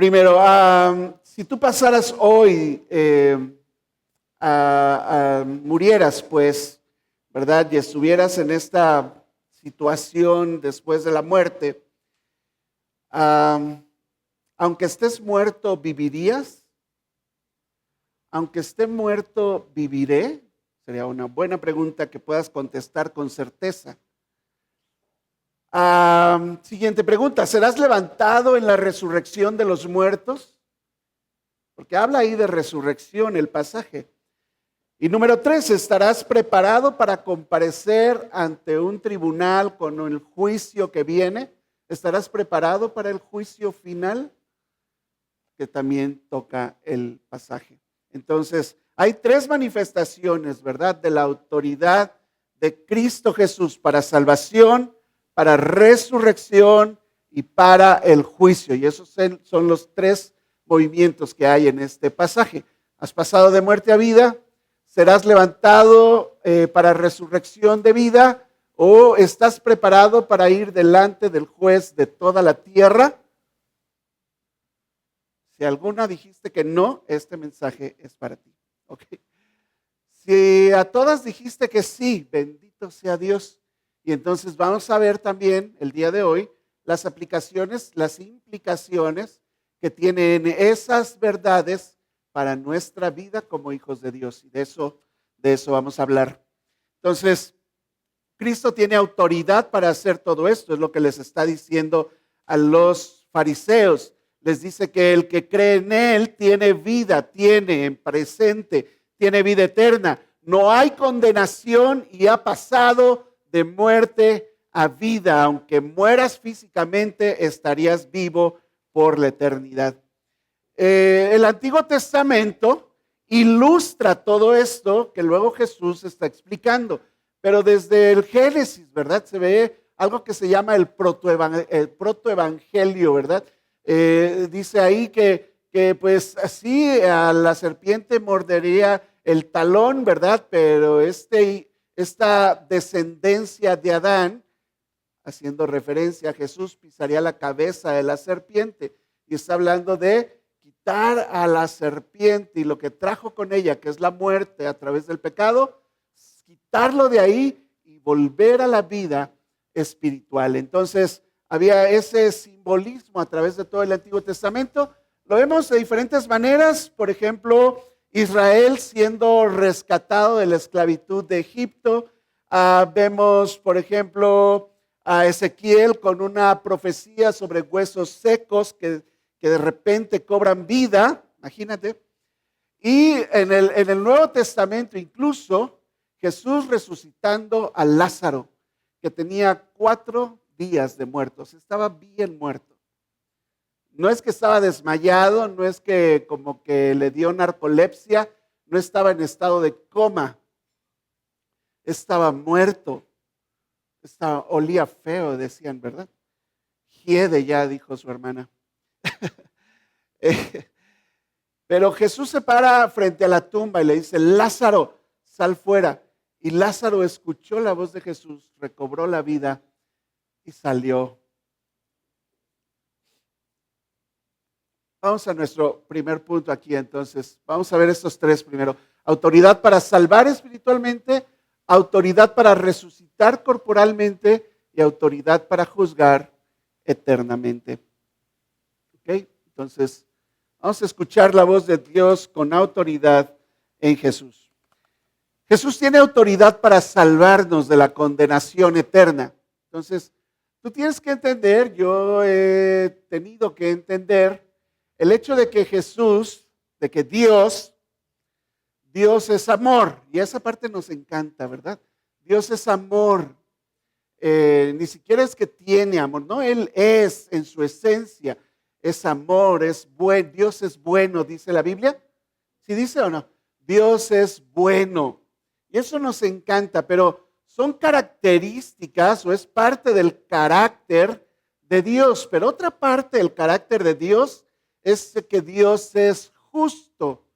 Primero, si tú pasaras hoy, murieras, pues, ¿verdad? Y estuvieras en esta situación después de la muerte, aunque estés muerto, ¿vivirías? Aunque esté muerto, ¿viviré? Sería una buena pregunta que puedas contestar con certeza. Siguiente pregunta, ¿serás levantado en la resurrección de los muertos? Porque habla ahí de resurrección el pasaje. Y número 3, ¿estarás preparado para comparecer ante un tribunal con el juicio que viene? ¿Estarás preparado para el juicio final? Que también toca el pasaje. Entonces, hay 3 manifestaciones, ¿verdad? De la autoridad de Cristo Jesús para salvación, para resurrección y para el juicio. Y esos son los 3 movimientos que hay en este pasaje. Has pasado de muerte a vida, serás levantado para resurrección de vida, o estás preparado para ir delante del juez de toda la tierra. Si alguna dijiste que no, este mensaje es para ti. ¿Okay? Si a todas dijiste que sí, bendito sea Dios. Y entonces vamos a ver también el día de hoy las aplicaciones, las implicaciones que tienen esas verdades para nuestra vida como hijos de Dios. Y de eso vamos a hablar. Entonces, Cristo tiene autoridad para hacer todo esto, es lo que les está diciendo a los fariseos. Les dice que el que cree en Él tiene vida, tiene en presente, tiene vida eterna. No hay condenación y ha pasado de muerte a vida. Aunque mueras físicamente, estarías vivo por la eternidad. El Antiguo Testamento ilustra todo esto que luego Jesús está explicando. Pero desde el Génesis, ¿verdad? Se ve algo que se llama el protoevangelio, ¿verdad? Dice ahí que pues así a la serpiente mordería el talón, ¿verdad? Pero esta descendencia de Adán, haciendo referencia a Jesús, pisaría la cabeza de la serpiente. Y está hablando de quitar a la serpiente y lo que trajo con ella, que es la muerte a través del pecado, quitarlo de ahí y volver a la vida espiritual. Entonces, había ese simbolismo a través de todo el Antiguo Testamento. Lo vemos de diferentes maneras. Por ejemplo, Israel siendo rescatado de la esclavitud de Egipto. Vemos, por ejemplo, a Ezequiel con una profecía sobre huesos secos que de repente cobran vida. Imagínate. Y en el Nuevo Testamento incluso Jesús resucitando a Lázaro, que tenía 4 días de muertos, estaba bien muerto. No es que estaba desmayado, no es que como que le dio narcolepsia, no estaba en estado de coma, estaba muerto, olía feo, decían, ¿verdad? Hiede ya, dijo su hermana. Pero Jesús se para frente a la tumba y le dice, Lázaro, sal fuera. Y Lázaro escuchó la voz de Jesús, recobró la vida y salió. Vamos a nuestro primer punto aquí entonces. Vamos a ver estos 3 primero. Autoridad para salvar espiritualmente, autoridad para resucitar corporalmente y autoridad para juzgar eternamente. ¿Ok? Entonces, vamos a escuchar la voz de Dios con autoridad en Jesús. Jesús tiene autoridad para salvarnos de la condenación eterna. Entonces, tú tienes que entender, yo he tenido que entender el hecho de que Jesús, de que Dios es amor. Y esa parte nos encanta, ¿verdad? Dios es amor. Ni siquiera es que tiene amor, no, Él es en su esencia, es amor, es bueno. Dios es bueno, dice la Biblia. ¿Sí dice o no? Dios es bueno. Y eso nos encanta, pero son características o es parte del carácter de Dios. Pero otra parte del carácter de Dios es que Dios es justo.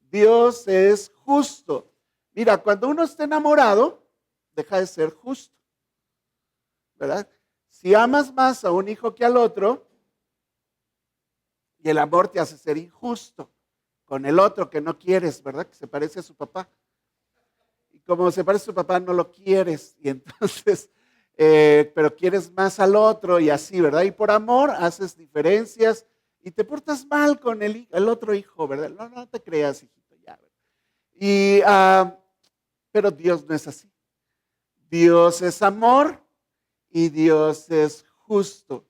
Dios es justo. Mira, cuando uno está enamorado, deja de ser justo, ¿verdad? Si amas más a un hijo que al otro, Y el amor te hace ser injusto con el otro que no quieres, ¿verdad? Que se parece a su papá. Y como se parece a su papá, no lo quieres. Y entonces, pero quieres más al otro y así, ¿verdad? Y por amor haces diferencias y te portas mal con el otro hijo, ¿verdad? No, no te creas, hijito, ya. ¿Verdad? Y, pero Dios no es así. Dios es amor y Dios es justo.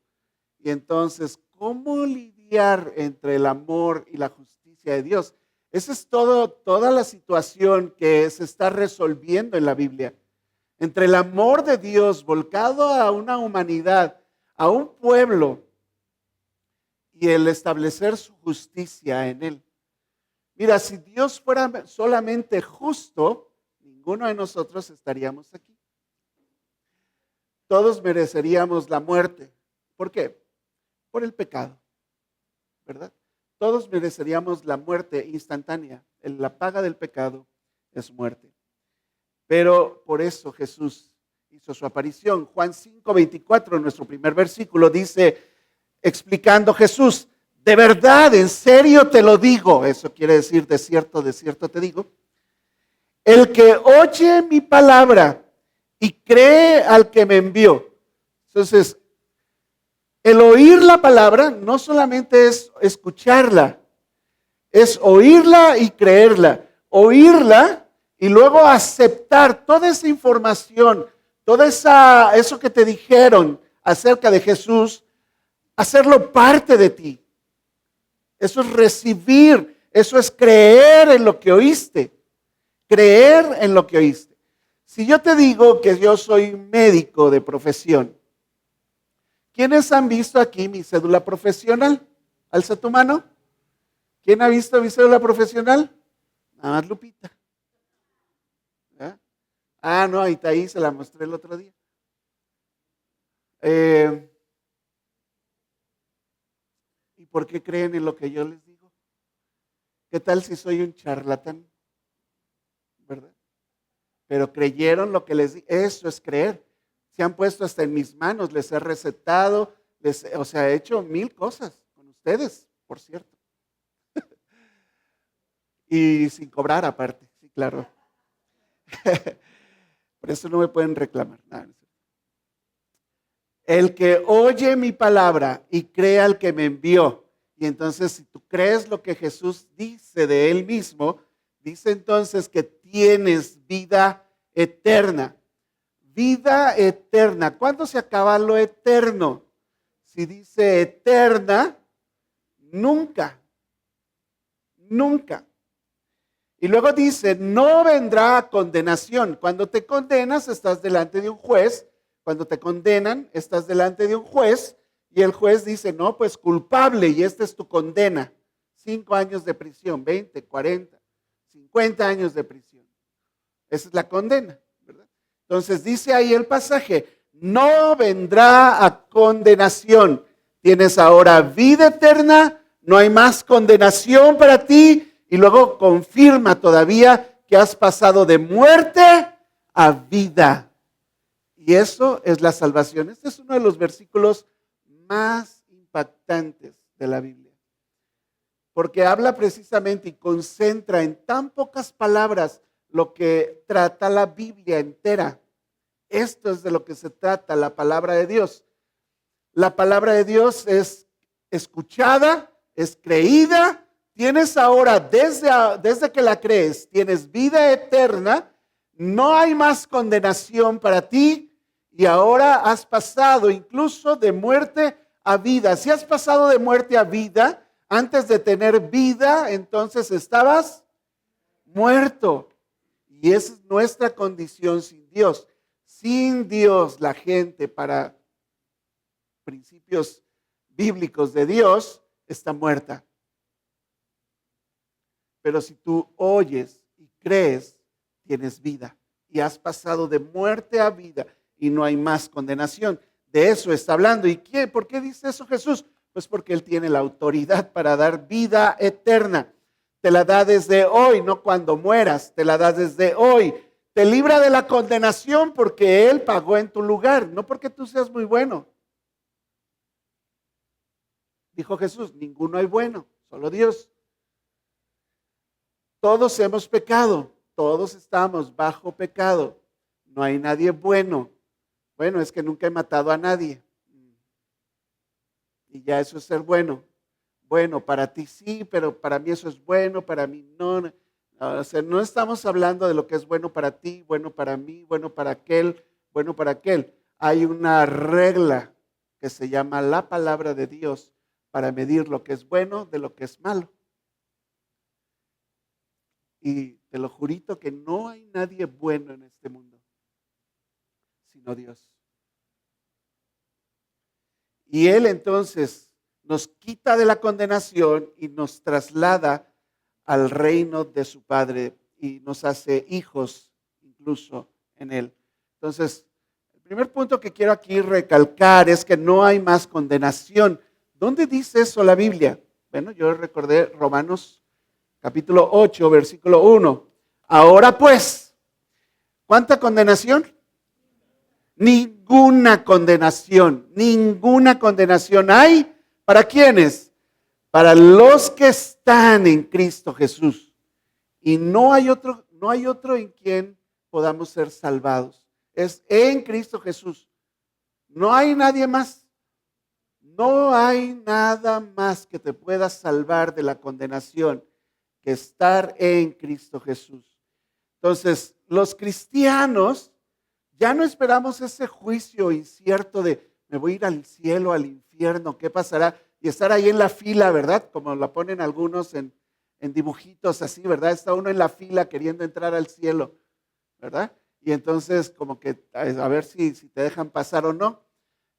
Y entonces, ¿cómo lidiar entre el amor y la justicia de Dios? Esa es toda la situación que se está resolviendo en la Biblia. Entre el amor de Dios volcado a una humanidad, a un pueblo, y el establecer su justicia en él. Mira, si Dios fuera solamente justo, ninguno de nosotros estaríamos aquí. Todos mereceríamos la muerte. ¿Por qué? Por el pecado, ¿verdad? Todos mereceríamos la muerte instantánea. La paga del pecado es muerte. Pero por eso Jesús hizo su aparición. Juan 5:24, nuestro primer versículo, dice, explicando Jesús, de verdad, en serio te lo digo, eso quiere decir de cierto te digo, el que oye mi palabra y cree al que me envió. Entonces, el oír la palabra no solamente es escucharla, es oírla y creerla. Oírla y luego aceptar toda esa información, eso que te dijeron acerca de Jesús, hacerlo parte de ti. Eso es recibir, eso es creer en lo que oíste. Creer en lo que oíste. Si yo te digo que yo soy médico de profesión, ¿quiénes han visto aquí mi cédula profesional? Alza tu mano. ¿Quién ha visto mi cédula profesional? Nada más Lupita. ¿Ya? No, ahí se la mostré el otro día. ¿Y por qué creen en lo que yo les digo? ¿Qué tal si soy un charlatán? ¿Verdad? Pero creyeron lo que les di. Eso es creer. Se han puesto hasta en mis manos, les he recetado, he hecho 1000 cosas con ustedes, por cierto. Y sin cobrar aparte, sí, claro. Por eso no me pueden reclamar. No. El que oye mi palabra y cree al que me envió. Y entonces, si tú crees lo que Jesús dice de él mismo, dice entonces que tienes vida eterna. Vida eterna. ¿Cuándo se acaba lo eterno? Si dice eterna, nunca. Nunca. Y luego dice, no vendrá condenación. Cuando te condenas, estás delante de un juez. Cuando te condenan, estás delante de un juez. Y el juez dice, no, pues culpable. Y esta es tu condena. 5 años de prisión, 20, 40, 50 años de prisión. Esa es la condena, ¿verdad? Entonces dice ahí el pasaje, no vendrá a condenación. Tienes ahora vida eterna, no hay más condenación para ti. Y luego confirma todavía que has pasado de muerte a vida. Y eso es la salvación. Este es uno de los versículos más impactantes de la Biblia. Porque habla precisamente y concentra en tan pocas palabras lo que trata la Biblia entera. Esto es de lo que se trata la palabra de Dios. La palabra de Dios es escuchada, es creída. Tienes ahora, desde que la crees, tienes vida eterna. No hay más condenación para ti. Y ahora has pasado incluso de muerte a vida. Si has pasado de muerte a vida, antes de tener vida, entonces estabas muerto. Y esa es nuestra condición sin Dios. Sin Dios, la gente, para principios bíblicos de Dios, está muerta. Pero si tú oyes y crees, tienes vida. Y has pasado de muerte a vida y no hay más condenación. De eso está hablando. ¿Y por qué dice eso Jesús? Pues porque Él tiene la autoridad para dar vida eterna. Te la da desde hoy, no cuando mueras, te la da desde hoy. Te libra de la condenación porque Él pagó en tu lugar, no porque tú seas muy bueno. Dijo Jesús, ninguno hay bueno, solo Dios. Todos hemos pecado, todos estamos bajo pecado. No hay nadie bueno. Bueno, es que nunca he matado a nadie. Y ya eso es ser bueno. Bueno, para ti sí, pero para mí eso es bueno, para mí no. O sea, no estamos hablando de lo que es bueno para ti, bueno para mí, bueno para aquel, bueno para aquel. Hay una regla que se llama la palabra de Dios para medir lo que es bueno de lo que es malo. Y te lo jurito que no hay nadie bueno en este mundo, sino Dios. Y Él entonces nos quita de la condenación y nos traslada al reino de su Padre y nos hace hijos incluso en Él. Entonces, el primer punto que quiero aquí recalcar es que no hay más condenación. ¿Dónde dice eso la Biblia? Bueno, yo recordé Romanos capítulo 8, versículo 1. Ahora pues, ¿cuánta condenación? Ninguna condenación hay. ¿Para quiénes? Para los que están en Cristo Jesús. Y no hay otro en quien podamos ser salvados. Es en Cristo Jesús. No hay nadie más. No hay nada más que te pueda salvar de la condenación que estar en Cristo Jesús. Entonces, los cristianos ya no esperamos ese juicio incierto de me voy a ir al cielo, al infierno, ¿qué pasará? Y estar ahí en la fila, ¿verdad? Como la ponen algunos en dibujitos así, ¿verdad? Está uno en la fila queriendo entrar al cielo, ¿verdad? Y entonces como que a ver si te dejan pasar o no.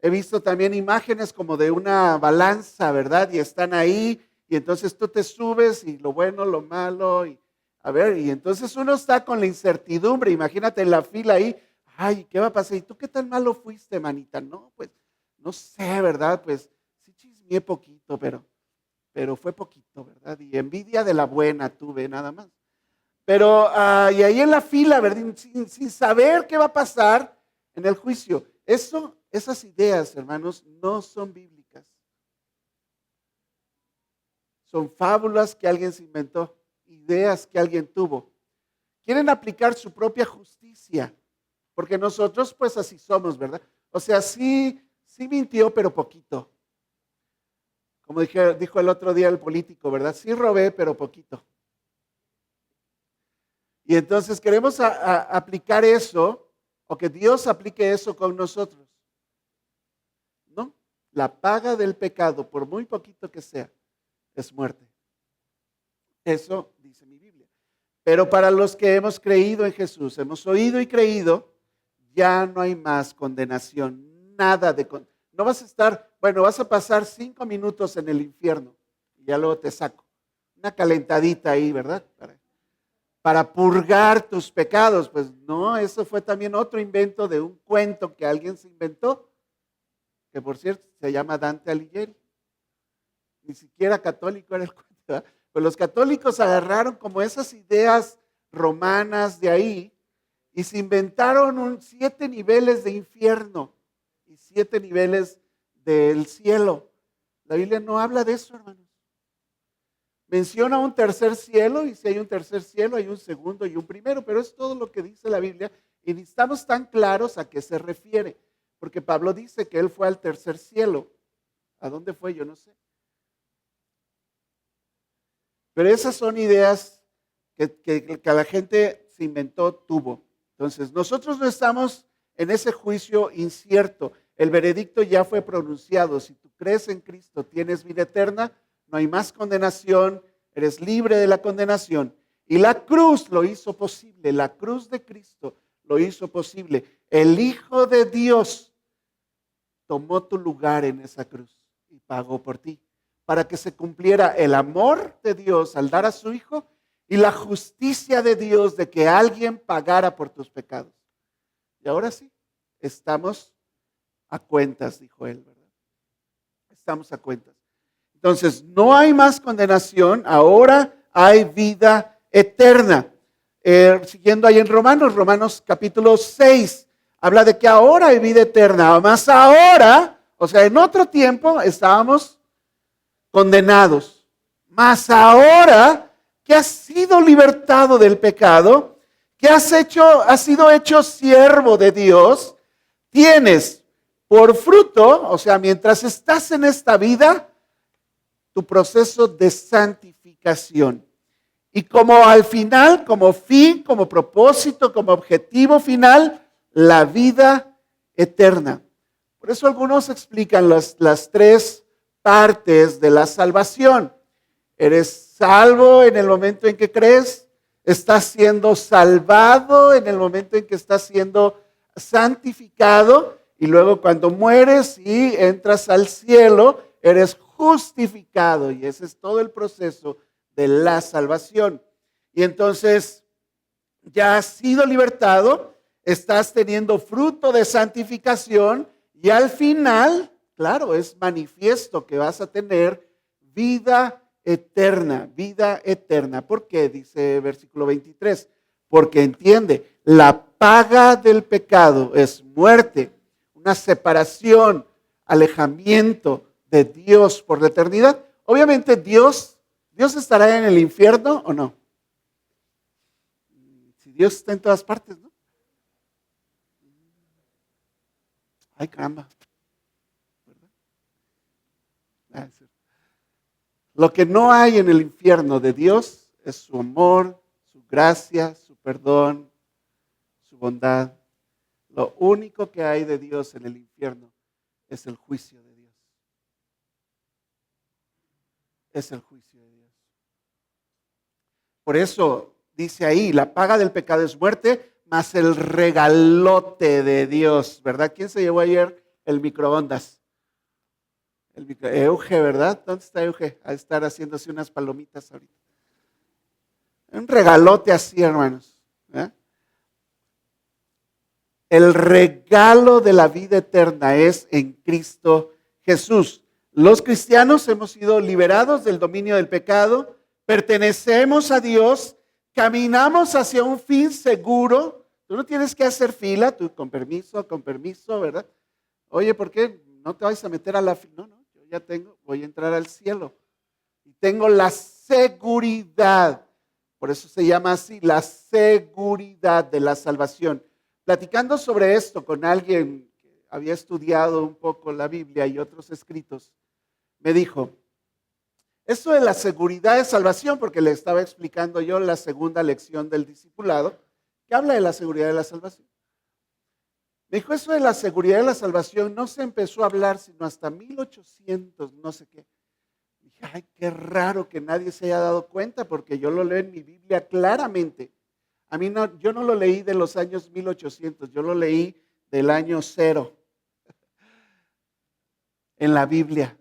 He visto también imágenes como de una balanza, ¿verdad? Y están ahí y entonces tú te subes y lo bueno, lo malo, y a ver, y entonces uno está con la incertidumbre, imagínate en la fila ahí. Ay, ¿qué va a pasar? ¿Y tú qué tan malo fuiste, manita? No, pues, no sé, ¿verdad? Pues, sí chismeé poquito, pero fue poquito, ¿verdad? Y envidia de la buena tuve, nada más. Pero, y ahí en la fila, ¿verdad? Sin saber qué va a pasar en el juicio. Esas ideas, hermanos, no son bíblicas. Son fábulas que alguien se inventó, ideas que alguien tuvo. Quieren aplicar su propia justicia. Porque nosotros pues así somos, ¿verdad? O sea, sí mintió, pero poquito. Como dijo el otro día el político, ¿verdad? Sí robé, pero poquito. Y entonces queremos aplicar eso, o que Dios aplique eso con nosotros. ¿No? La paga del pecado, por muy poquito que sea, es muerte. Eso dice mi Biblia. Pero para los que hemos creído en Jesús, hemos oído y creído, ya no hay más condenación, nada de condenación. No vas a estar, bueno, vas a pasar 5 minutos en el infierno y ya luego te saco. Una calentadita ahí, ¿verdad? Para purgar tus pecados. Pues no, eso fue también otro invento de un cuento que alguien se inventó, que por cierto se llama Dante Alighieri. Ni siquiera católico era el cuento, ¿verdad? Pues los católicos agarraron como esas ideas romanas de ahí, y se inventaron 7 niveles de infierno y 7 niveles del cielo. La Biblia no habla de eso, hermanos. Menciona un tercer cielo, y si hay un tercer cielo, hay un segundo y un primero, pero es todo lo que dice la Biblia y ni estamos tan claros a qué se refiere, porque Pablo dice que él fue al tercer cielo. ¿A dónde fue? Yo no sé. Pero esas son ideas que la gente se inventó, tuvo. Entonces, nosotros no estamos en ese juicio incierto. El veredicto ya fue pronunciado. Si tú crees en Cristo, tienes vida eterna, no hay más condenación, eres libre de la condenación. Y la cruz lo hizo posible, la cruz de Cristo lo hizo posible. El Hijo de Dios tomó tu lugar en esa cruz y pagó por ti, para que se cumpliera el amor de Dios al dar a su Hijo y la justicia de Dios de que alguien pagara por tus pecados. Y ahora sí, estamos a cuentas, dijo él, ¿verdad? Estamos a cuentas. Entonces, no hay más condenación, ahora hay vida eterna. Siguiendo ahí en Romanos capítulo 6, habla de que ahora hay vida eterna. Más ahora, o sea, en otro tiempo estábamos condenados. Mas ahora que has sido libertado del pecado, que has sido hecho siervo de Dios, tienes por fruto, o sea, mientras estás en esta vida, tu proceso de santificación. Y como al final, como fin, como propósito, como objetivo final, la vida eterna. Por eso algunos explican las tres partes de la salvación. Eres salvo en el momento en que crees, estás siendo salvado en el momento en que estás siendo santificado, y luego cuando mueres y entras al cielo, eres justificado, y ese es todo el proceso de la salvación. Y entonces ya has sido libertado, estás teniendo fruto de santificación, y al final, claro, es manifiesto que vas a tener vida eterna, vida eterna. ¿Por qué? Dice versículo 23, porque entiende, la paga del pecado es muerte, una separación, alejamiento de Dios por la eternidad. Obviamente Dios estará en el infierno o no. Si Dios está en todas partes, ¿no? Ay, caramba. Lo que no hay en el infierno de Dios es su amor, su gracia, su perdón, su bondad. Lo único que hay de Dios en el infierno es el juicio de Dios. Es el juicio de Dios. Por eso dice ahí, la paga del pecado es muerte, más el regalote de Dios, ¿verdad? ¿Quién se llevó ayer el microondas? Euge, ¿verdad? ¿Dónde está Euge? A estar haciéndose unas palomitas ahorita. Un regalote así, hermanos. ¿Eh? El regalo de la vida eterna es en Cristo Jesús. Los cristianos hemos sido liberados del dominio del pecado, pertenecemos a Dios, caminamos hacia un fin seguro. Tú no tienes que hacer fila, tú con permiso, ¿verdad? Oye, ¿por qué no te vas a meter a la fila? No, yo ya voy a entrar al cielo. Y tengo la seguridad, por eso se llama así, la seguridad de la salvación. Platicando sobre esto con alguien que había estudiado un poco la Biblia y otros escritos, me dijo, esto de la seguridad de salvación, porque le estaba explicando yo la segunda lección del discipulado, que habla de la seguridad de la salvación. Me dijo, eso de la seguridad de la salvación no se empezó a hablar sino hasta 1800, no sé qué. Dije, ay, qué raro que nadie se haya dado cuenta, porque yo lo leo en mi Biblia claramente. A mí no, yo no lo leí de los años 1800, yo lo leí del año 0 en la Biblia.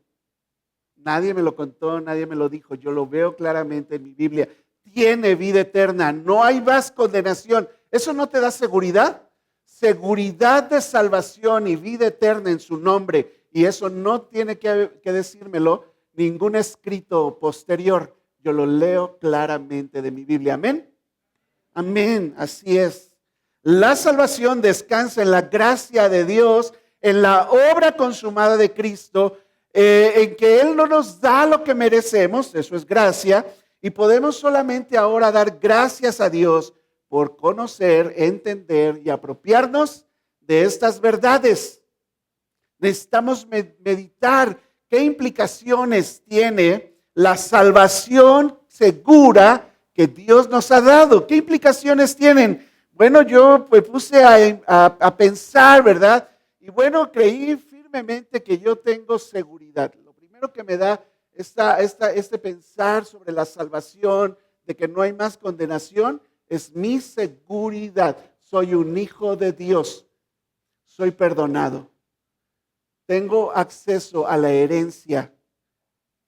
Nadie me lo contó, nadie me lo dijo, yo lo veo claramente en mi Biblia. Tiene vida eterna, no hay más condenación. ¿Eso no te da seguridad? Seguridad de salvación y vida eterna en su nombre. Y eso no tiene que decírmelo ningún escrito posterior. Yo lo leo claramente de mi Biblia. Amén. Amén, así es. La salvación descansa en la gracia de Dios, en la obra consumada de Cristo, en que Él no nos da lo que merecemos, eso es gracia, y podemos solamente ahora dar gracias a Dios por conocer, entender y apropiarnos de estas verdades. Necesitamos meditar qué implicaciones tiene la salvación segura que Dios nos ha dado. ¿Qué implicaciones tienen? Bueno, yo pues puse a pensar, ¿verdad? Y bueno, creí firmemente que yo tengo seguridad. Lo primero que me da este pensar sobre la salvación, de que no hay más condenación, es mi seguridad. Soy un hijo de Dios. Soy perdonado. Tengo acceso a la herencia.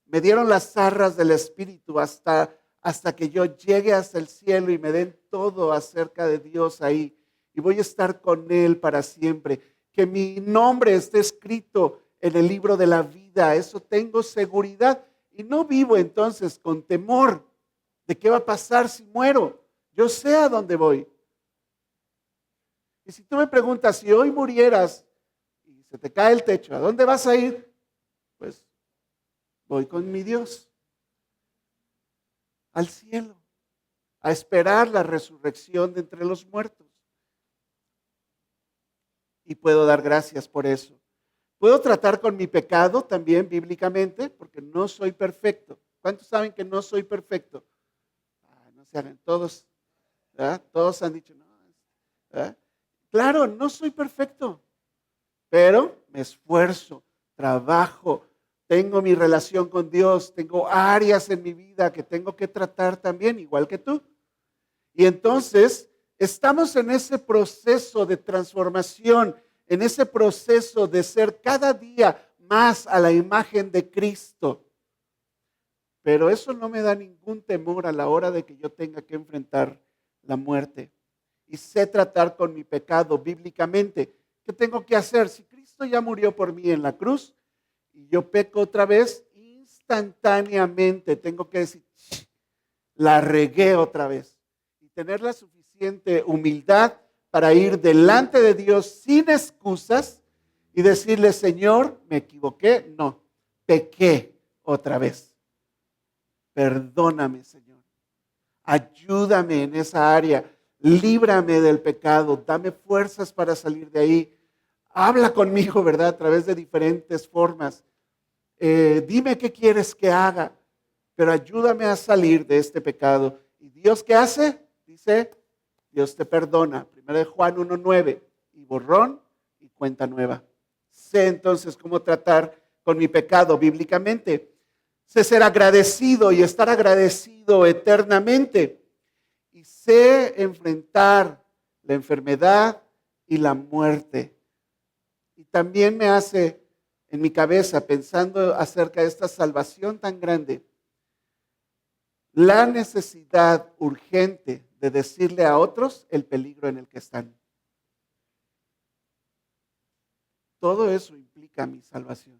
Me dieron las arras del Espíritu hasta que yo llegue hasta el cielo y me den todo acerca de Dios ahí. Y voy a estar con Él para siempre. Que mi nombre esté escrito en el libro de la vida. Eso tengo seguridad. Y no vivo entonces con temor de qué va a pasar si muero. Yo sé a dónde voy. Y si tú me preguntas, si hoy murieras y se te cae el techo, ¿a dónde vas a ir? Pues Voy con mi Dios al cielo, a esperar la resurrección de entre los muertos. Y puedo dar gracias por eso. Puedo tratar con mi pecado también bíblicamente, porque no soy perfecto. ¿Cuántos saben que no soy perfecto? No se hagan, todos, ¿verdad? Todos han dicho, no, ¿verdad? Claro, no soy perfecto, pero me esfuerzo, trabajo, tengo mi relación con Dios, tengo áreas en mi vida que tengo que tratar también, igual que tú. Y entonces estamos en ese proceso de transformación, en ese proceso de ser cada día más a la imagen de Cristo. Pero eso no me da ningún temor a la hora de que yo tenga que enfrentar la muerte. Y sé tratar con mi pecado bíblicamente. ¿Qué tengo que hacer? Si Cristo ya murió por mí en la cruz y yo peco otra vez, instantáneamente tengo que decir, la regué otra vez. Y tener la suficiente humildad para ir delante de Dios sin excusas y decirle, Señor, me equivoqué, no, pequé otra vez. Perdóname, Señor. Ayúdame en esa área. Líbrame del pecado. Dame fuerzas para salir de ahí. Habla conmigo, ¿verdad? A través de diferentes formas. Dime qué quieres que haga, pero ayúdame a salir de este pecado. ¿Y Dios qué hace? Dice, Dios te perdona. 1 Juan 1:9. Y borrón y cuenta nueva. Sé entonces cómo tratar con mi pecado bíblicamente. Sé ser agradecido y estar agradecido eternamente. Y sé enfrentar la enfermedad y la muerte. Y también me hace en mi cabeza, pensando acerca de esta salvación tan grande, la necesidad urgente de decirle a otros el peligro en el que están. Todo eso implica mi salvación.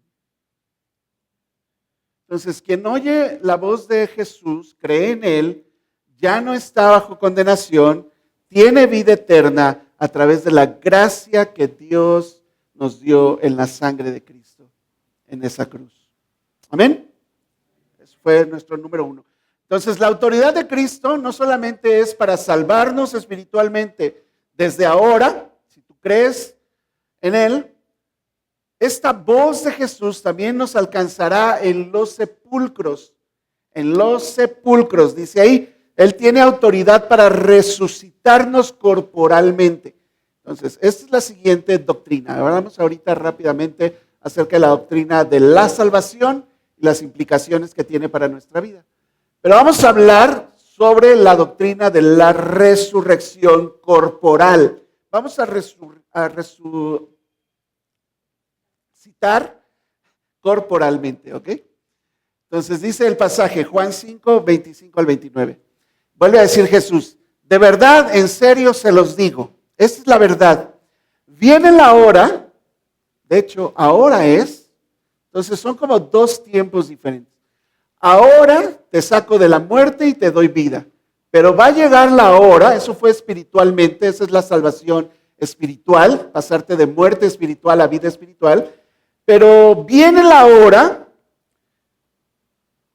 Entonces, quien oye la voz de Jesús, cree en Él, ya no está bajo condenación, tiene vida eterna a través de la gracia que Dios nos dio en la sangre de Cristo, en esa cruz. Amén. Ese fue nuestro número 1. Entonces, la autoridad de Cristo no solamente es para salvarnos espiritualmente desde ahora, si tú crees en Él, esta voz de Jesús también nos alcanzará en los sepulcros. En los sepulcros, dice ahí, Él tiene autoridad para resucitarnos corporalmente. Entonces, esta es la siguiente doctrina. Hablamos ahorita rápidamente acerca de la doctrina de la salvación y las implicaciones que tiene para nuestra vida. Pero vamos a hablar sobre la doctrina de la resurrección corporal. Vamos a resucitar corporalmente, ¿ok? Entonces dice el pasaje, Juan 5, 25 al 29. Vuelve a decir Jesús, de verdad, en serio se los digo, esta es la verdad. Viene la hora, de hecho, ahora es, entonces son como dos tiempos diferentes. Ahora te saco de la muerte y te doy vida, pero va a llegar la hora, eso fue espiritualmente, esa es la salvación espiritual, pasarte de muerte espiritual a vida espiritual, pero viene la hora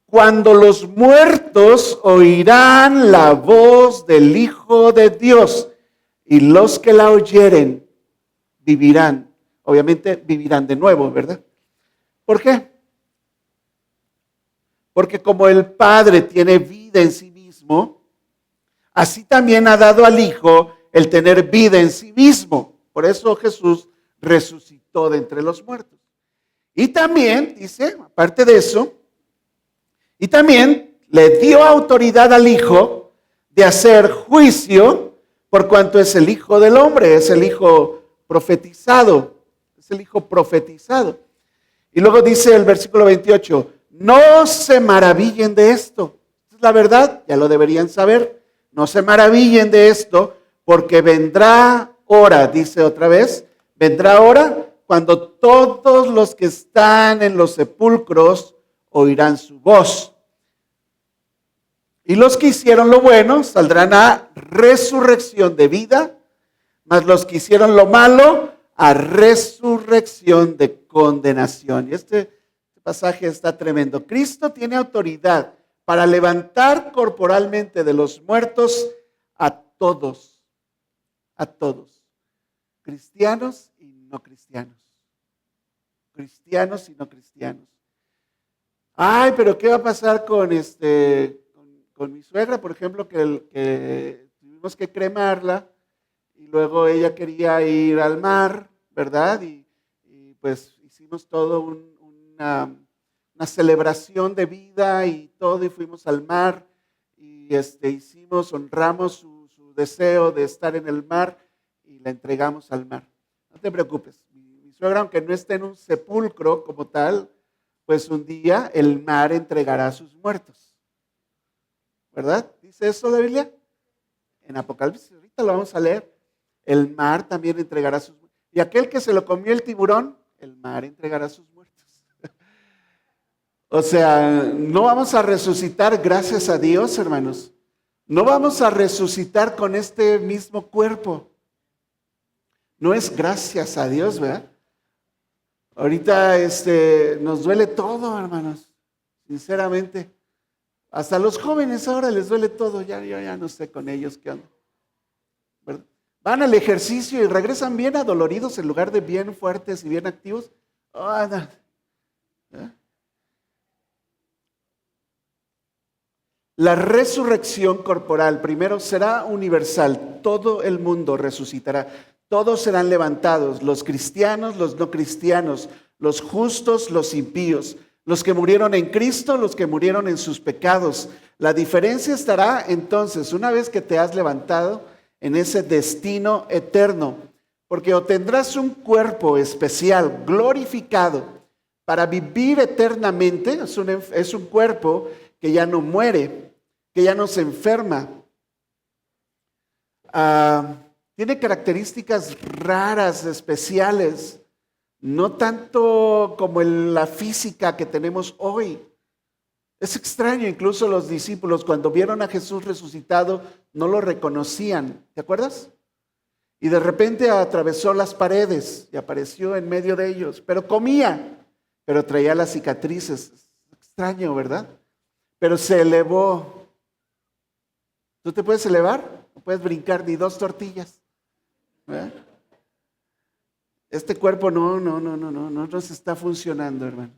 cuando los muertos oirán la voz del Hijo de Dios y los que la oyeren vivirán. Obviamente vivirán de nuevo, ¿verdad? ¿Por qué? Porque como el Padre tiene vida en sí mismo, así también ha dado al Hijo el tener vida en sí mismo. Por eso Jesús resucitó de entre los muertos. Y también, dice, aparte de eso, y también le dio autoridad al Hijo de hacer juicio por cuanto es el Hijo del Hombre, es el Hijo profetizado, es el Hijo profetizado. Y luego dice el versículo 28, no se maravillen de esto. Esta es la verdad, ya lo deberían saber. No se maravillen de esto, porque vendrá hora, dice otra vez, vendrá hora cuando todos los que están en los sepulcros oirán su voz. Y los que hicieron lo bueno saldrán a resurrección de vida, mas los que hicieron lo malo a resurrección de condenación. Y este pasaje está tremendo. Cristo tiene autoridad para levantar corporalmente de los muertos a todos, cristianos y no cristianos, cristianos y no cristianos. Ay, pero ¿qué va a pasar con con mi suegra, por ejemplo, que tuvimos que cremarla y luego ella quería ir al mar, ¿verdad? Y pues hicimos todo una celebración de vida y todo, y fuimos al mar y honramos su deseo de estar en el mar y la entregamos al mar. No te preocupes, mi suegra, aunque no esté en un sepulcro como tal, pues un día el mar entregará a sus muertos. ¿Verdad? ¿Dice eso la Biblia? En Apocalipsis, ahorita lo vamos a leer. El mar también entregará a sus muertos. Y aquel que se lo comió el tiburón, el mar entregará a sus muertos. O sea, no vamos a resucitar, gracias a Dios, hermanos. No vamos a resucitar con este mismo cuerpo. No es gracias a Dios, ¿verdad? Ahorita nos duele todo, hermanos, sinceramente. Hasta los jóvenes ahora les duele todo, yo ya no sé con ellos qué onda. ¿Verdad? Van al ejercicio y regresan bien adoloridos en lugar de bien fuertes y bien activos. Oh, no. ¿Eh? La resurrección corporal, primero, será universal. Todo el mundo resucitará. Todos serán levantados, los cristianos, los no cristianos, los justos, los impíos, los que murieron en Cristo, los que murieron en sus pecados. La diferencia estará entonces, una vez que te has levantado, en ese destino eterno, porque o tendrás un cuerpo especial, glorificado, para vivir eternamente. Es un cuerpo que ya no muere, que ya no se enferma. Tiene características raras, especiales, no tanto como la física que tenemos hoy. Es extraño, incluso los discípulos cuando vieron a Jesús resucitado no lo reconocían, ¿te acuerdas? Y de repente atravesó las paredes y apareció en medio de ellos, pero comía, pero traía las cicatrices. Es extraño, ¿verdad? Pero se elevó. ¿Tú te puedes elevar? No puedes brincar ni 2 tortillas. ¿Verdad? Este cuerpo no nos está funcionando, hermanos.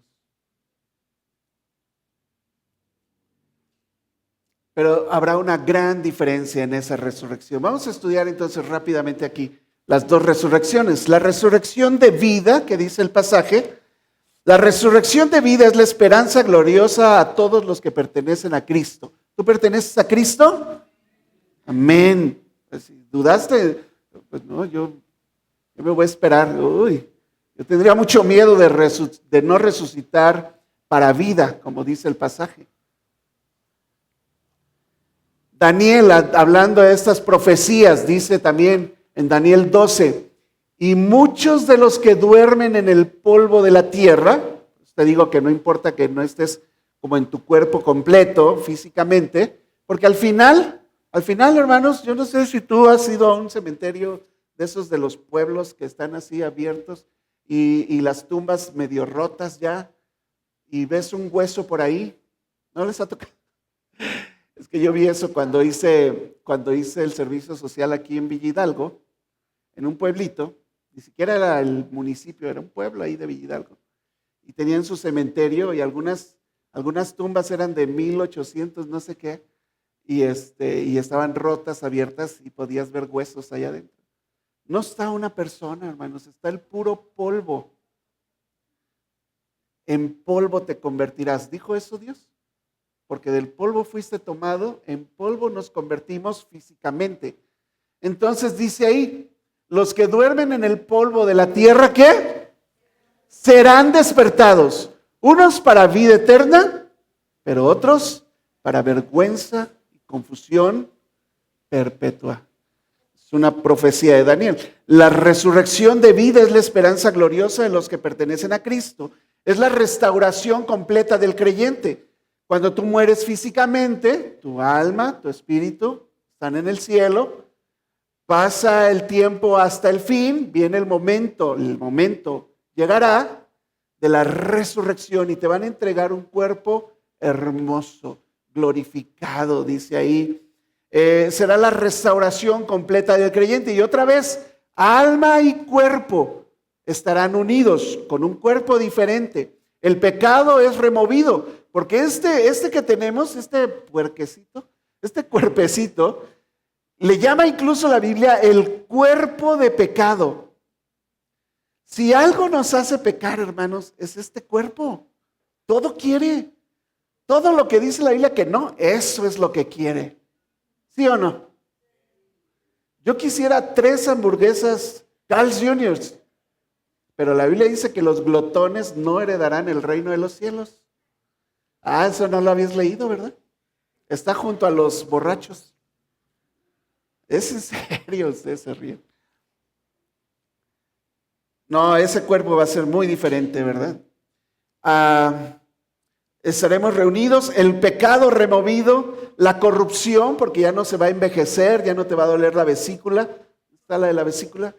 Pero habrá una gran diferencia en esa resurrección. Vamos a estudiar entonces rápidamente aquí las 2 resurrecciones. La resurrección de vida, que dice el pasaje, la resurrección de vida es la esperanza gloriosa a todos los que pertenecen a Cristo. ¿Tú perteneces a Cristo? Amén. Pues, si dudaste, pues no, yo me voy a esperar. Yo tendría mucho miedo de no resucitar para vida, como dice el pasaje. Daniel, hablando de estas profecías, dice también en Daniel 12, y muchos de los que duermen en el polvo de la tierra, te digo que no importa que no estés como en tu cuerpo completo físicamente, porque al final, hermanos, yo no sé si tú has ido a un cementerio de esos de los pueblos que están así abiertos y las tumbas medio rotas ya, y ves un hueso por ahí. ¿No les ha tocado? Es que yo vi eso cuando hice el servicio social aquí en Villa Hidalgo, en un pueblito, ni siquiera era el municipio, era un pueblo ahí de Villa Hidalgo. Y tenían su cementerio y algunas tumbas eran de 1800, no sé qué, y estaban rotas, abiertas, y podías ver huesos allá adentro. No está una persona, hermanos, está el puro polvo. En polvo te convertirás. ¿Dijo eso Dios? Porque del polvo fuiste tomado, en polvo nos convertimos físicamente. Entonces dice ahí, los que duermen en el polvo de la tierra, ¿qué? Serán despertados, unos para vida eterna, pero otros para vergüenza y confusión perpetua. Es una profecía de Daniel. La resurrección de vida es la esperanza gloriosa de los que pertenecen a Cristo. Es la restauración completa del creyente. Cuando tú mueres físicamente, tu alma, tu espíritu están en el cielo, pasa el tiempo hasta el fin, viene el momento llegará de la resurrección y te van a entregar un cuerpo hermoso, glorificado, dice ahí. Será la restauración completa del creyente y otra vez alma y cuerpo estarán unidos con un cuerpo diferente. El pecado es removido porque este que tenemos, este cuerpecito, le llama incluso la Biblia el cuerpo de pecado. Si algo nos hace pecar, hermanos, es este cuerpo. Todo quiere. Todo lo que dice la Biblia que no, eso es lo que quiere. ¿Sí o no? Yo quisiera 3 hamburguesas Carl's Jr., pero la Biblia dice que los glotones no heredarán el reino de los cielos. Ah, eso no lo habías leído, ¿verdad? Está junto a los borrachos. ¿Es en serio? Ustedes se ríen. No, ese cuerpo va a ser muy diferente, ¿verdad? Estaremos reunidos, el pecado removido, la corrupción, porque ya no se va a envejecer, ya no te va a doler la vesícula. ¿Está la de la vesícula?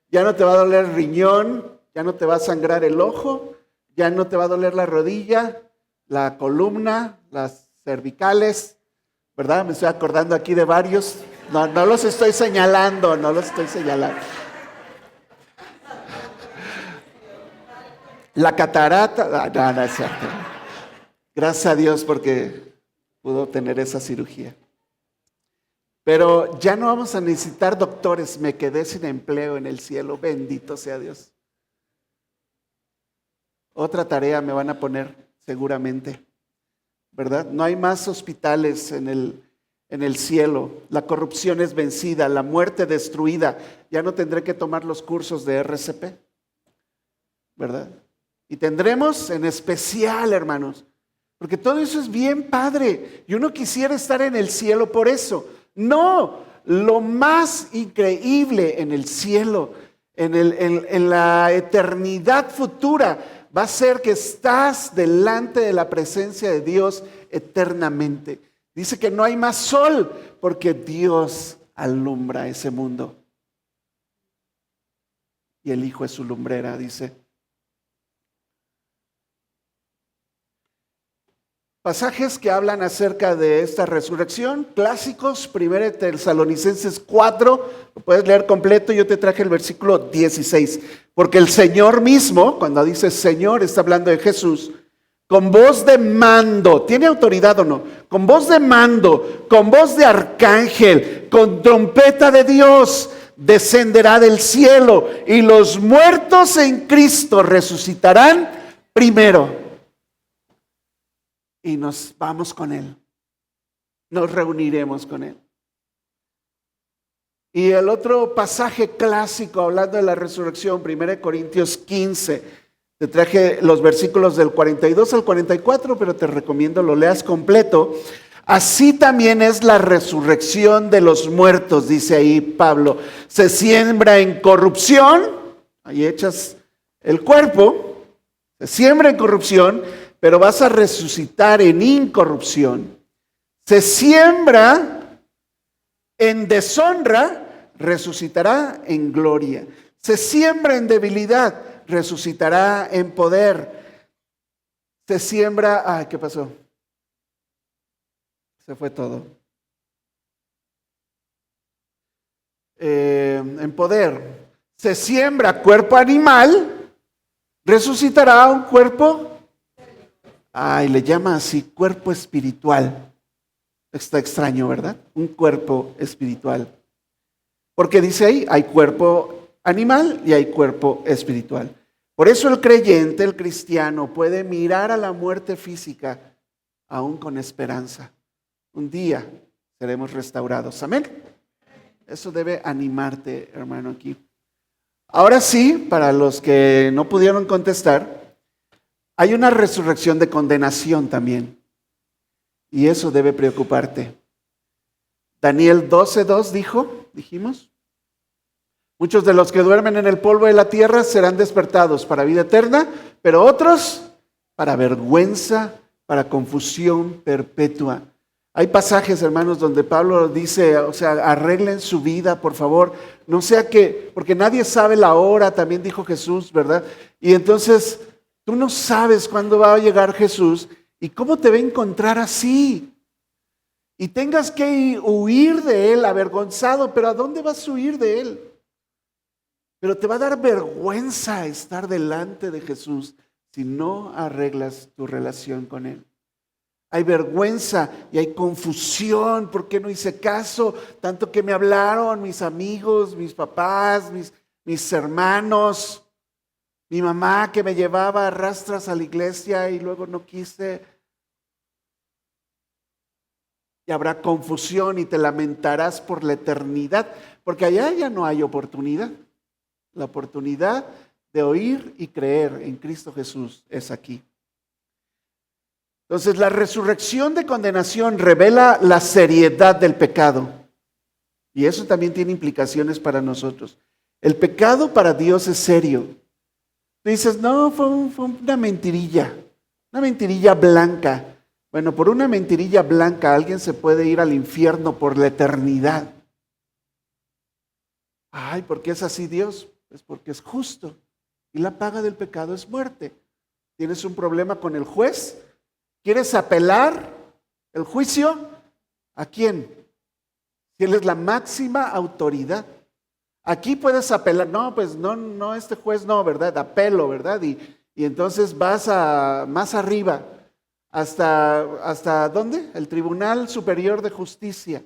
Ya no te va a doler el riñón, ya no te va a sangrar el ojo, ya no te va a doler la rodilla, la columna, las cervicales, ¿verdad? Me estoy acordando aquí de varios. No los estoy señalando, no los estoy señalando. La catarata, no es cierto. Gracias a Dios porque pudo tener esa cirugía. Pero ya no vamos a necesitar doctores. Me quedé sin empleo en el cielo. Bendito sea Dios. Otra tarea me van a poner seguramente, ¿verdad? No hay más hospitales en el cielo. La corrupción es vencida, la muerte destruida. Ya no tendré que tomar los cursos de RCP, ¿verdad? Y tendremos en especial, hermanos, porque todo eso es bien padre. Y uno quisiera estar en el cielo por eso. No, lo más increíble en el cielo, en la eternidad futura, va a ser que estás delante de la presencia de Dios eternamente. Dice que no hay más sol porque Dios alumbra ese mundo. Y el Hijo es su lumbrera, dice. Pasajes que hablan acerca de esta resurrección, clásicos, 1 Tesalonicenses 4, lo puedes leer completo, yo te traje el versículo 16, porque el Señor mismo, cuando dice Señor, está hablando de Jesús, con voz de mando, ¿tiene autoridad o no? Con voz de mando, con voz de arcángel, con trompeta de Dios, descenderá del cielo y los muertos en Cristo resucitarán primero. Y nos vamos con Él. Nos reuniremos con Él. Y el otro pasaje clásico hablando de la resurrección, 1 Corintios 15. Te traje los versículos del 42 al 44, pero te recomiendo lo leas completo. Así también es la resurrección de los muertos, dice ahí Pablo. Se siembra en corrupción, ahí echas el cuerpo, se siembra en corrupción, pero vas a resucitar en incorrupción. Se siembra en deshonra, resucitará en gloria. Se siembra en debilidad, resucitará en poder. Se siembra, ¿qué pasó? Se fue todo. En poder. Se siembra cuerpo animal, resucitará un cuerpo. Le llama así cuerpo espiritual. Está extraño, ¿verdad? Un cuerpo espiritual. Porque dice ahí, hay cuerpo animal y hay cuerpo espiritual. Por eso el creyente, el cristiano, puede mirar a la muerte física aún con esperanza. Un día seremos restaurados. Amén. Eso debe animarte, hermano, aquí. Ahora sí, para los que no pudieron contestar, hay una resurrección de condenación también. Y eso debe preocuparte. Daniel 12:2 dijimos. Muchos de los que duermen en el polvo de la tierra serán despertados para vida eterna, pero otros para vergüenza, para confusión perpetua. Hay pasajes, hermanos, donde Pablo dice, arreglen su vida, por favor. No sea que, porque nadie sabe la hora, también dijo Jesús, ¿verdad? Y entonces Tú no sabes cuándo va a llegar Jesús y cómo te va a encontrar así. Y tengas que huir de Él avergonzado, pero ¿a dónde vas a huir de Él? Pero te va a dar vergüenza estar delante de Jesús si no arreglas tu relación con Él. Hay vergüenza y hay confusión. ¿Por qué no hice caso? Tanto que me hablaron mis amigos, mis papás, mis hermanos, mi mamá que me llevaba a rastras a la iglesia y luego no quise. Y habrá confusión y te lamentarás por la eternidad, porque allá ya no hay oportunidad. La oportunidad de oír y creer en Cristo Jesús es aquí. Entonces, la resurrección de condenación revela la seriedad del pecado. Y eso también tiene implicaciones para nosotros. El pecado para Dios es serio. Tú dices, no, fue una mentirilla blanca. Bueno, por una mentirilla blanca alguien se puede ir al infierno por la eternidad. Ay, ¿por qué es así Dios? Pues porque es justo. Y la paga del pecado es muerte. ¿Tienes un problema con el juez? ¿Quieres apelar el juicio? ¿A quién? Si Él es la máxima autoridad. Aquí puedes apelar. No, pues no, este juez no, ¿verdad? Apelo, ¿verdad? Y entonces vas más arriba. ¿Hasta dónde? El Tribunal Superior de Justicia.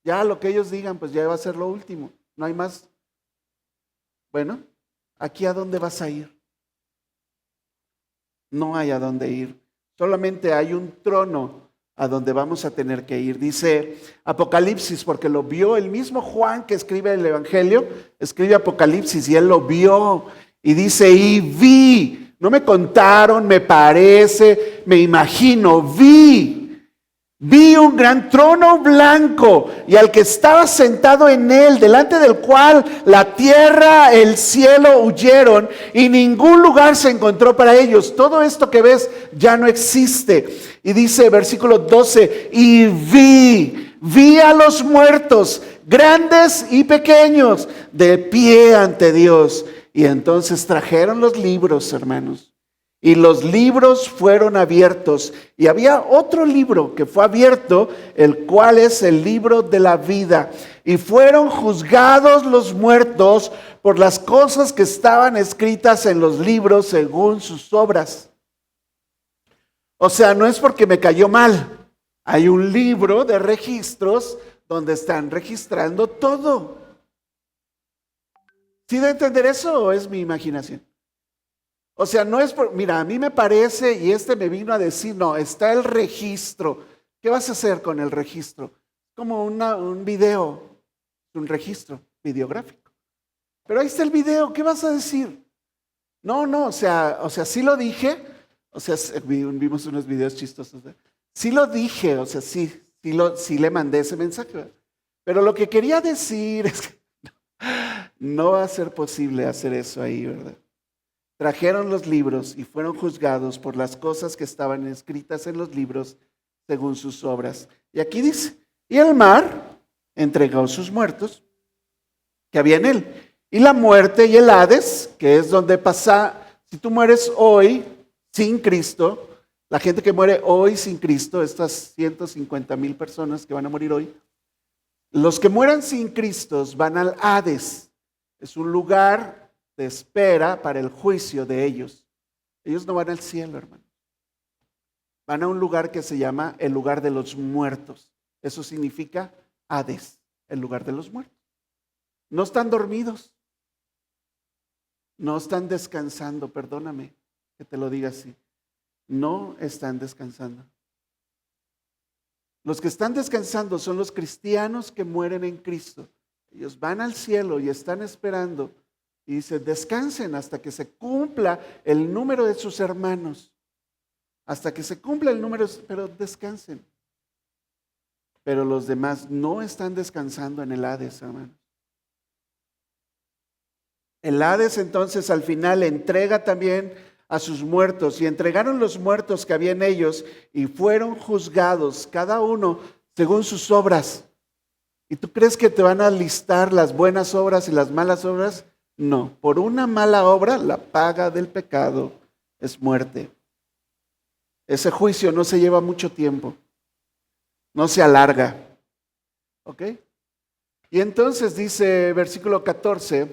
Ya lo que ellos digan, pues ya va a ser lo último. No hay más. Bueno, ¿aquí a dónde vas a ir? No hay a dónde ir. Solamente hay un trono a donde vamos a tener que ir. Dice Apocalipsis, porque lo vio el mismo Juan que escribe el Evangelio, escribe Apocalipsis y él lo vio. Y dice, y vi, no me contaron, me parece, me imagino, vi un gran trono blanco y al que estaba sentado en él, delante del cual la tierra, el cielo huyeron y ningún lugar se encontró para ellos. Todo esto que ves ya no existe. Y dice versículo 12, y vi a los muertos, grandes y pequeños, de pie ante Dios. Y entonces trajeron los libros, hermanos. Y los libros fueron abiertos. Y había otro libro que fue abierto, el cual es el libro de la vida. Y fueron juzgados los muertos por las cosas que estaban escritas en los libros según sus obras. O sea, no es porque me cayó mal. Hay un libro de registros donde están registrando todo. ¿Sí de entender eso o es mi imaginación? O sea, no es mira, a mí me parece y me vino a decir, no, está el registro. ¿Qué vas a hacer con el registro? Como un video, un registro videográfico. Pero ahí está el video, ¿qué vas a decir? No, o sea, sí lo dije, o sea, vimos unos videos chistosos. Sí lo dije, o sea, sí le mandé ese mensaje, ¿verdad? Pero lo que quería decir es que no va a ser posible hacer eso ahí, ¿verdad? Trajeron los libros y fueron juzgados por las cosas que estaban escritas en los libros según sus obras. Y aquí dice, y el mar entregó sus muertos que había en él. Y la muerte y el Hades, que es donde pasa, si tú mueres hoy sin Cristo, la gente que muere hoy sin Cristo, estas 150,000 personas que van a morir hoy, los que mueran sin Cristo van al Hades. Es un lugar de espera para el juicio de ellos. Ellos no van al cielo, hermano. Van a un lugar que se llama el lugar de los muertos. Eso significa Hades, el lugar de los muertos. No están dormidos. No están descansando, perdóname que te lo diga así. No están descansando. Los que están descansando son los cristianos que mueren en Cristo. Ellos van al cielo y están esperando. Y dice, descansen hasta que se cumpla el número de sus hermanos. Hasta que se cumpla el número, pero descansen. Pero los demás no están descansando en el Hades, hermanos. El Hades entonces al final entrega también a sus muertos y entregaron los muertos que había en ellos y fueron juzgados cada uno según sus obras. ¿Y tú crees que te van a listar las buenas obras y las malas obras? No, por una mala obra la paga del pecado es muerte. Ese juicio no se lleva mucho tiempo, no se alarga. ¿Ok? Y entonces dice versículo 14,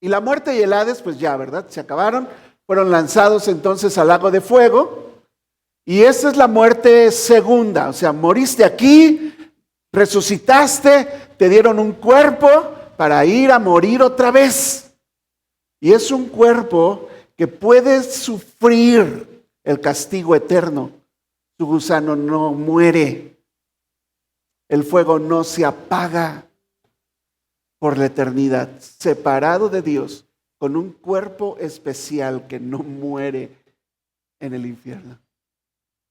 y la muerte y el Hades, pues ya, ¿verdad? Se acabaron, fueron lanzados entonces al lago de fuego, y esa es la muerte segunda, o sea, moriste aquí, resucitaste, te dieron un cuerpo para ir a morir otra vez. Y es un cuerpo que puede sufrir el castigo eterno. Tu gusano no muere, el fuego no se apaga por la eternidad, separado de Dios, con un cuerpo especial que no muere en el infierno.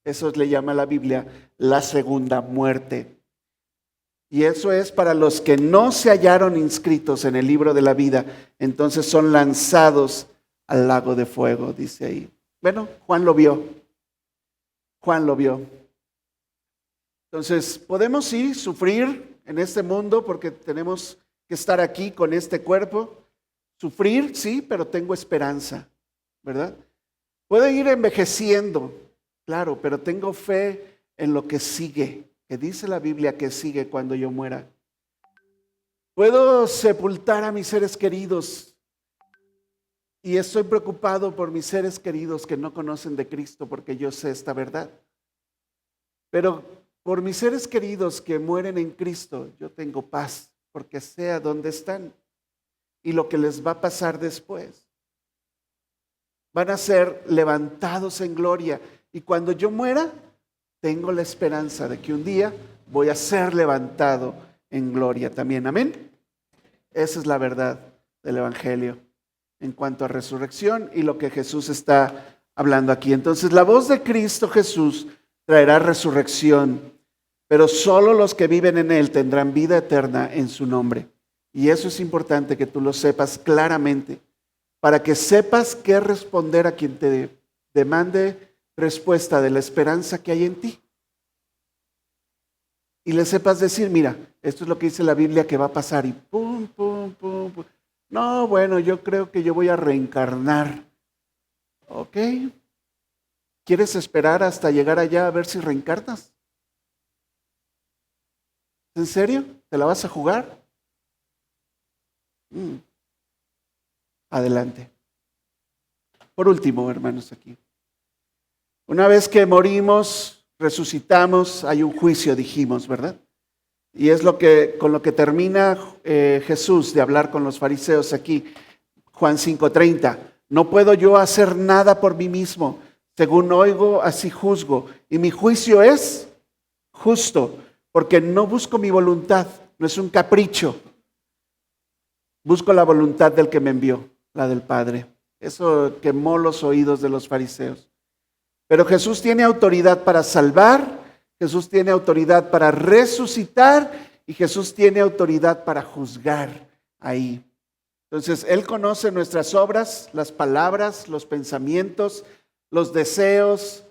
Eso le llama la Biblia la segunda muerte. Y eso es para los que no se hallaron inscritos en el libro de la vida, entonces son lanzados al lago de fuego, dice ahí. Bueno, Juan lo vio. Juan lo vio. Entonces, podemos sí sufrir en este mundo porque tenemos que estar aquí con este cuerpo. Sufrir, sí, pero tengo esperanza, ¿verdad? Puedo ir envejeciendo, claro, pero tengo fe en lo que sigue, que dice la Biblia que sigue cuando yo muera. Puedo sepultar a mis seres queridos y estoy preocupado por mis seres queridos que no conocen de Cristo porque yo sé esta verdad. Pero por mis seres queridos que mueren en Cristo, yo tengo paz porque sé a dónde están y lo que les va a pasar después. Van a ser levantados en gloria y cuando yo muera, tengo la esperanza de que un día voy a ser levantado en gloria también. Amén. Esa es la verdad del Evangelio en cuanto a resurrección y lo que Jesús está hablando aquí. Entonces, la voz de Cristo Jesús traerá resurrección, pero solo los que viven en Él tendrán vida eterna en su nombre. Y eso es importante que tú lo sepas claramente, para que sepas qué responder a quien te demande respuesta de la esperanza que hay en ti. Y le sepas decir, mira, esto es lo que dice la Biblia que va a pasar y pum, pum, pum, pum. No, bueno, yo creo que yo voy a reencarnar. ¿Ok? ¿Quieres esperar hasta llegar allá a ver si reencarnas? ¿En serio? ¿Te la vas a jugar? Adelante. Por último, hermanos, aquí. Una vez que morimos, resucitamos, hay un juicio, dijimos, ¿verdad? Y es con lo que termina Jesús de hablar con los fariseos aquí, Juan 5:30. No puedo yo hacer nada por mí mismo. Según oigo, así juzgo. Y mi juicio es justo, porque no busco mi voluntad, no es un capricho. Busco la voluntad del que me envió, la del Padre. Eso quemó los oídos de los fariseos. Pero Jesús tiene autoridad para salvar, Jesús tiene autoridad para resucitar y Jesús tiene autoridad para juzgar ahí. Entonces, Él conoce nuestras obras, las palabras, los pensamientos, los deseos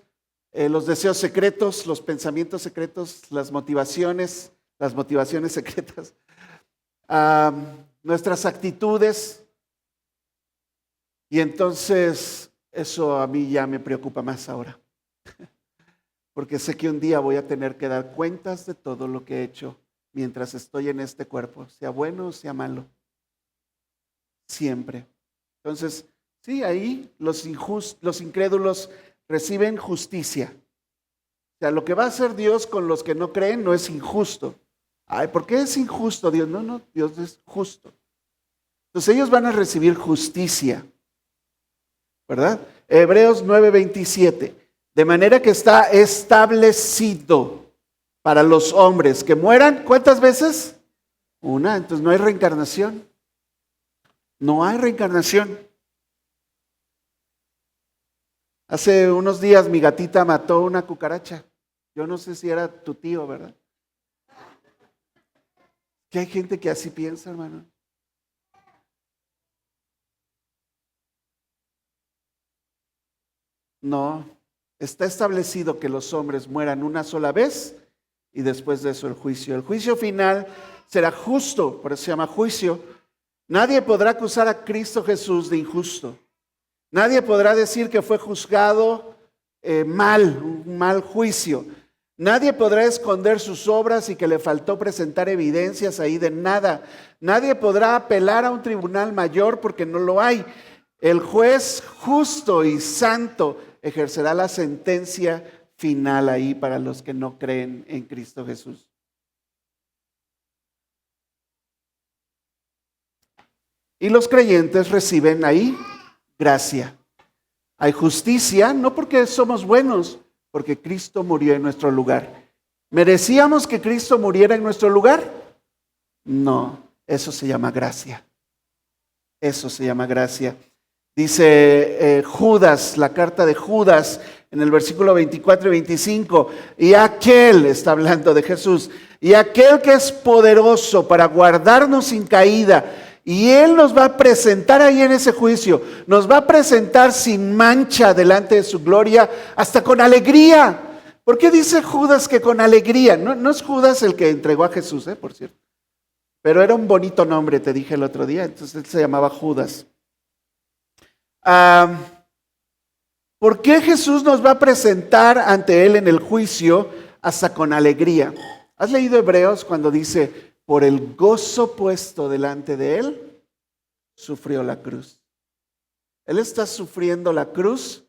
secretos, los pensamientos secretos, las motivaciones secretas, nuestras actitudes. Y entonces eso a mí ya me preocupa más ahora, porque sé que un día voy a tener que dar cuentas de todo lo que he hecho mientras estoy en este cuerpo, sea bueno o sea malo, siempre. Entonces, sí, ahí los incrédulos reciben justicia. O sea, lo que va a hacer Dios con los que no creen no es injusto. Ay, ¿por qué es injusto Dios? No, Dios es justo. Entonces ellos van a recibir justicia, ¿verdad? Hebreos 9:27. De manera que está establecido para los hombres que mueran, ¿cuántas veces? Una. Entonces no hay reencarnación. No hay reencarnación. Hace unos días mi gatita mató una cucaracha. Yo no sé si era tu tío, ¿verdad? Que hay gente que así piensa, hermano. No, está establecido que los hombres mueran una sola vez y después de eso el juicio. El juicio final será justo, por eso se llama juicio. Nadie podrá acusar a Cristo Jesús de injusto. Nadie podrá decir que fue juzgado un mal juicio. Nadie podrá esconder sus obras y que le faltó presentar evidencias ahí de nada. Nadie podrá apelar a un tribunal mayor porque no lo hay. El juez justo y santo ejercerá la sentencia final ahí para los que no creen en Cristo Jesús. Y los creyentes reciben ahí gracia. Hay justicia, no porque somos buenos, porque Cristo murió en nuestro lugar. ¿Merecíamos que Cristo muriera en nuestro lugar? No, eso se llama gracia. Eso se llama gracia. Dice Judas, la carta de Judas, en el versículo 24 y 25, y aquel, está hablando de Jesús, y aquel que es poderoso para guardarnos sin caída, y Él nos va a presentar ahí en ese juicio, nos va a presentar sin mancha delante de su gloria, hasta con alegría. ¿Por qué dice Judas que con alegría? No es Judas el que entregó a Jesús, por cierto. Pero era un bonito nombre, te dije el otro día, entonces él se llamaba Judas. ¿Por qué Jesús nos va a presentar ante Él en el juicio hasta con alegría? ¿Has leído Hebreos cuando dice, por el gozo puesto delante de Él, sufrió la cruz? Él está sufriendo la cruz,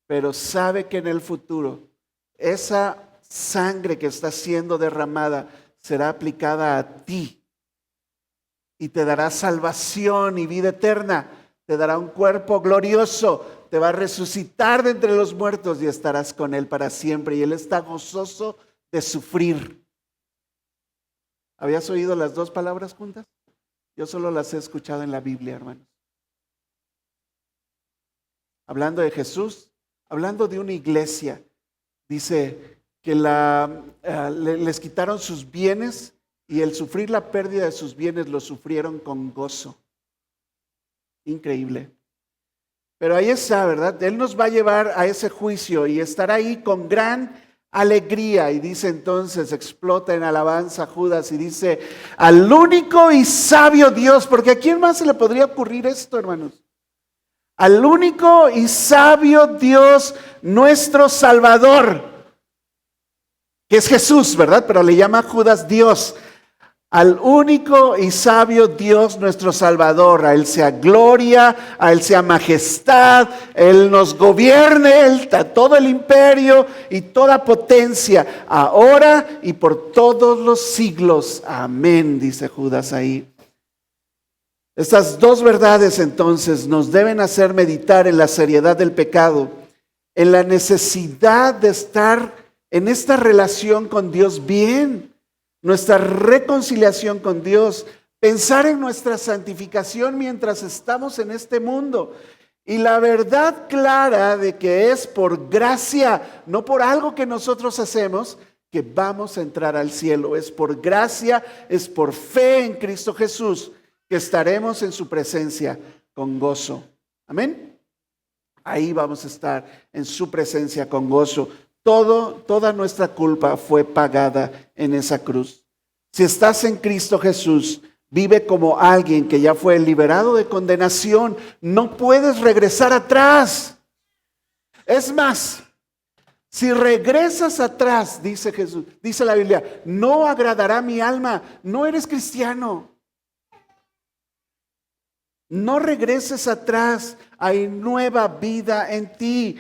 pero sabe que en el futuro esa sangre que está siendo derramada será aplicada a ti y te dará salvación y vida eterna. Te dará un cuerpo glorioso, te va a resucitar de entre los muertos y estarás con Él para siempre. Y Él está gozoso de sufrir. ¿Habías oído las dos palabras juntas? Yo solo las he escuchado en la Biblia, hermanos. Hablando de Jesús, hablando de una iglesia, dice que les quitaron sus bienes y el sufrir la pérdida de sus bienes lo sufrieron con gozo. Increíble. Pero ahí está, ¿verdad? Él nos va a llevar a ese juicio y estará ahí con gran alegría. Y dice entonces, explota en alabanza Judas y dice, al único y sabio Dios, porque ¿a quién más se le podría ocurrir esto, hermanos? Al único y sabio Dios, nuestro Salvador, que es Jesús, ¿verdad? Pero le llama a Judas Dios. Al único y sabio Dios nuestro Salvador, a Él sea gloria, a Él sea majestad, Él nos gobierne, Él todo el imperio y toda potencia, ahora y por todos los siglos. Amén, dice Judas ahí. Estas dos verdades entonces nos deben hacer meditar en la seriedad del pecado, en la necesidad de estar en esta relación con Dios bien. Nuestra reconciliación con Dios, pensar en nuestra santificación mientras estamos en este mundo y la verdad clara de que es por gracia, no por algo que nosotros hacemos, que vamos a entrar al cielo. Es por gracia, es por fe en Cristo Jesús que estaremos en su presencia con gozo. Amén. Ahí vamos a estar en su presencia con gozo. Toda nuestra culpa fue pagada en esa cruz. Si estás en Cristo Jesús, vive como alguien que ya fue liberado de condenación. No puedes regresar atrás. Es más, si regresas atrás, dice Jesús, dice la Biblia, no agradará mi alma. No eres cristiano. No regreses atrás. Hay nueva vida en ti.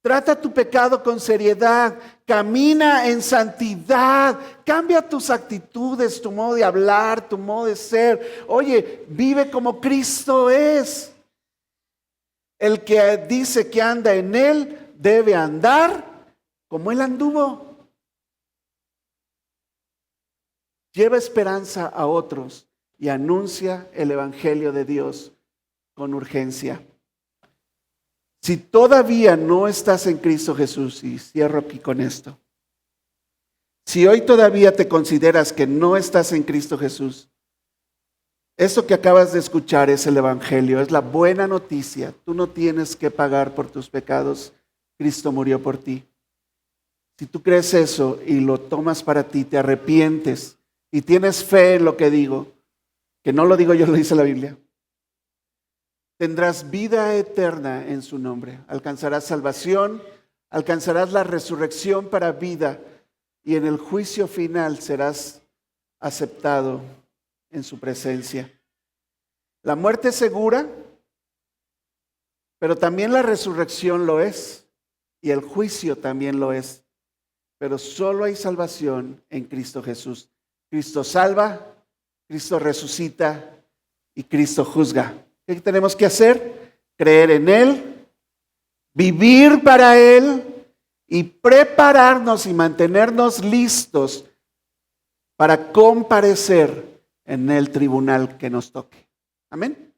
Trata tu pecado con seriedad, camina en santidad, cambia tus actitudes, tu modo de hablar, tu modo de ser. Oye, vive como Cristo es. El que dice que anda en Él debe andar como Él anduvo. Lleva esperanza a otros y anuncia el Evangelio de Dios con urgencia. Si todavía no estás en Cristo Jesús, y cierro aquí con esto, si hoy todavía te consideras que no estás en Cristo Jesús, esto que acabas de escuchar es el Evangelio, es la buena noticia. Tú no tienes que pagar por tus pecados, Cristo murió por ti. Si tú crees eso y lo tomas para ti, te arrepientes y tienes fe en lo que digo, que no lo digo yo, lo dice la Biblia, tendrás vida eterna en su nombre. Alcanzarás salvación, alcanzarás la resurrección para vida y en el juicio final serás aceptado en su presencia. La muerte es segura, pero también la resurrección lo es y el juicio también lo es. Pero solo hay salvación en Cristo Jesús. Cristo salva, Cristo resucita y Cristo juzga. ¿Qué tenemos que hacer? Creer en Él, vivir para Él y prepararnos y mantenernos listos para comparecer en el tribunal que nos toque. Amén.